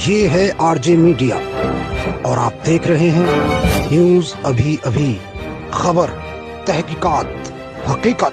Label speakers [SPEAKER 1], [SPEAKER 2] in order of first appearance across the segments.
[SPEAKER 1] ये है RJ media और आप देख रहे हैं न्यूज अभी अभी, खबर, तहकीकात, हकीकत।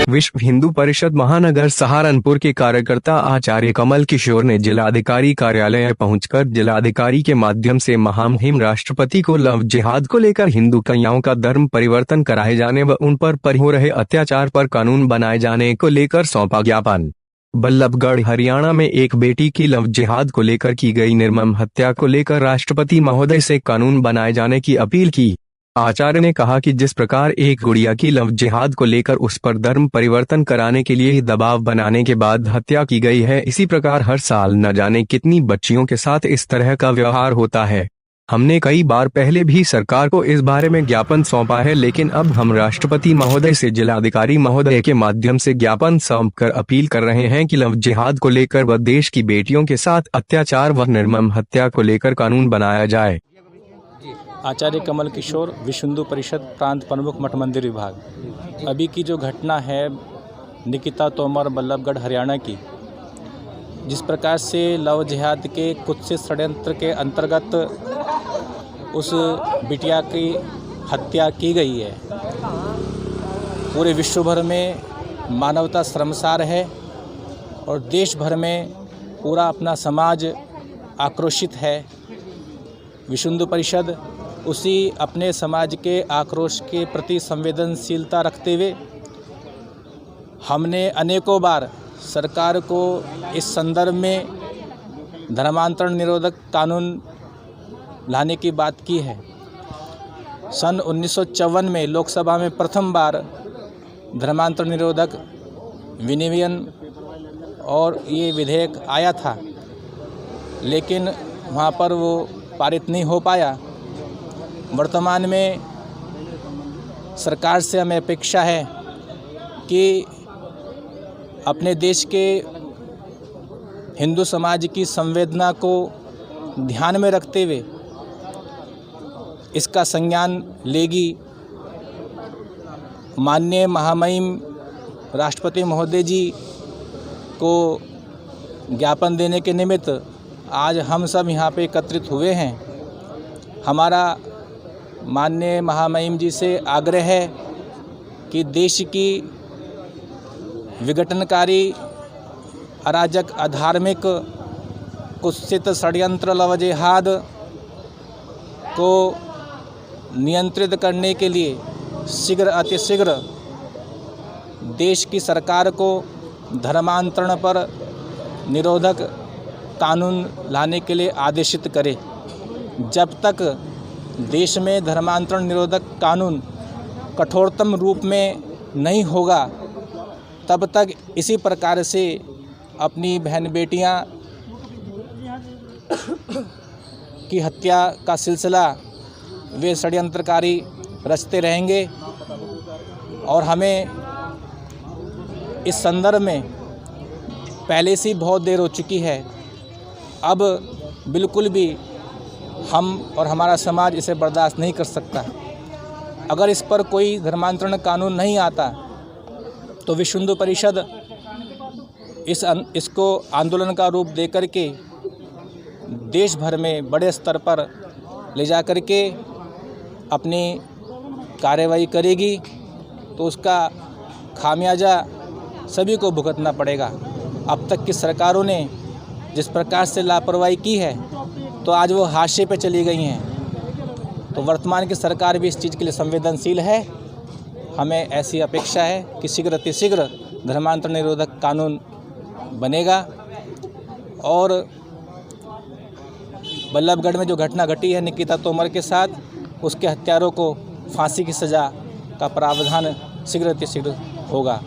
[SPEAKER 2] विश्व हिंदू परिषद महानगर सहारनपुर के कार्यकर्ता आचार्य कमल किशोर ने जिलाधिकारी कार्यालय पहुंचकर जिलाधिकारी के माध्यम से महामहिम राष्ट्रपति को लव जिहाद को लेकर हिंदू कन्याओं का धर्म परिवर्तन कराए जाने व उन पर हो रहे अत्याचार पर कानून बनाए जाने को लेकर सौंपा ज्ञापन। बल्लभगढ़ हरियाणा में एक बेटी की लव जिहाद को लेकर की गई निर्मम हत्या को लेकर राष्ट्रपति महोदय से कानून बनाए जाने की अपील की। आचार्य ने कहा कि जिस प्रकार एक गुड़िया की लव जिहाद को लेकर उस पर धर्म परिवर्तन कराने के लिए दबाव बनाने के बाद हत्या की गई है, इसी प्रकार हर साल न जाने कितनी बच्चियों के साथ इस तरह का व्यवहार होता है। हमने कई बार पहले भी सरकार को इस बारे में ज्ञापन सौंपा है, लेकिन अब हम राष्ट्रपति महोदय से जिलाधिकारी महोदय के माध्यम से ज्ञापन सौंपकर अपील कर रहे हैं कि लव जिहाद को लेकर व देश की बेटियों के साथ अत्याचार व निर्मम हत्या को लेकर कानून बनाया जाए।
[SPEAKER 3] आचार्य कमल किशोर, विश्व हिंदू परिषद प्रांत प्रमुख मठ मंदिर विभाग। अभी की जो घटना है निकिता तोमर बल्लभगढ़ हरियाणा की, जिस प्रकार से लव जिहाद के कुत्सित षड्यंत्र के अंतर्गत उस बिटिया की हत्या की गई है, पूरे विश्व भर में मानवता शर्मसार है और देश भर में पूरा अपना समाज आक्रोशित है। विश्व हिंदू परिषद उसी अपने समाज के आक्रोश के प्रति संवेदनशीलता रखते हुए हमने अनेकों बार सरकार को इस संदर्भ में धर्मांतरण निरोधक कानून लाने की बात की है। सन 1954 में लोकसभा में प्रथम बार धर्मांतरण निरोधक विनियमन और ये विधेयक आया था, लेकिन वहाँ पर वो पारित नहीं हो पाया। वर्तमान में सरकार से हमें अपेक्षा है कि अपने देश के हिंदू समाज की संवेदना को ध्यान में रखते हुए इसका संज्ञान लेगी। माननीय महामहिम राष्ट्रपति महोदय जी को ज्ञापन देने के निमित्त आज हम सब यहाँ पे एकत्रित हुए हैं। हमारा माननीय महामहिम जी से आग्रह है कि देश की विघटनकारी, अराजक, अधार्मिक, कुत्सित षड्यंत्र लव जिहाद को नियंत्रित करने के लिए शीघ्र अतिशीघ्र देश की सरकार को धर्मांतरण पर निरोधक कानून लाने के लिए आदेशित करे। जब तक देश में धर्मांतरण निरोधक कानून कठोरतम रूप में नहीं होगा, तब तक इसी प्रकार से अपनी बहन बेटियां की हत्या का सिलसिला वे षड्यंत्रकारी रचते रहेंगे। और हमें इस संदर्भ में पहले से बहुत देर हो चुकी है। अब बिल्कुल भी हम और हमारा समाज इसे बर्दाश्त नहीं कर सकता। अगर इस पर कोई धर्मांतरण कानून नहीं आता तो विश्व हिंदू परिषद इसको आंदोलन का रूप दे करके देश भर में बड़े स्तर पर ले जा कर के अपनी कार्रवाई करेगी, तो उसका खामियाजा सभी को भुगतना पड़ेगा। अब तक की सरकारों ने जिस प्रकार से लापरवाही की है, तो आज वो हाशिए पे चली गई हैं। तो वर्तमान की सरकार भी इस चीज़ के लिए संवेदनशील है। हमें ऐसी अपेक्षा है कि शीघ्र अतिशीघ्र धर्मांतरण निरोधक कानून बनेगा और बल्लभगढ़ में जो घटना घटी है निकिता तोमर के साथ, उसके हत्यारों को फांसी की सज़ा का प्रावधान शीघ्र अतिशीघ्र होगा।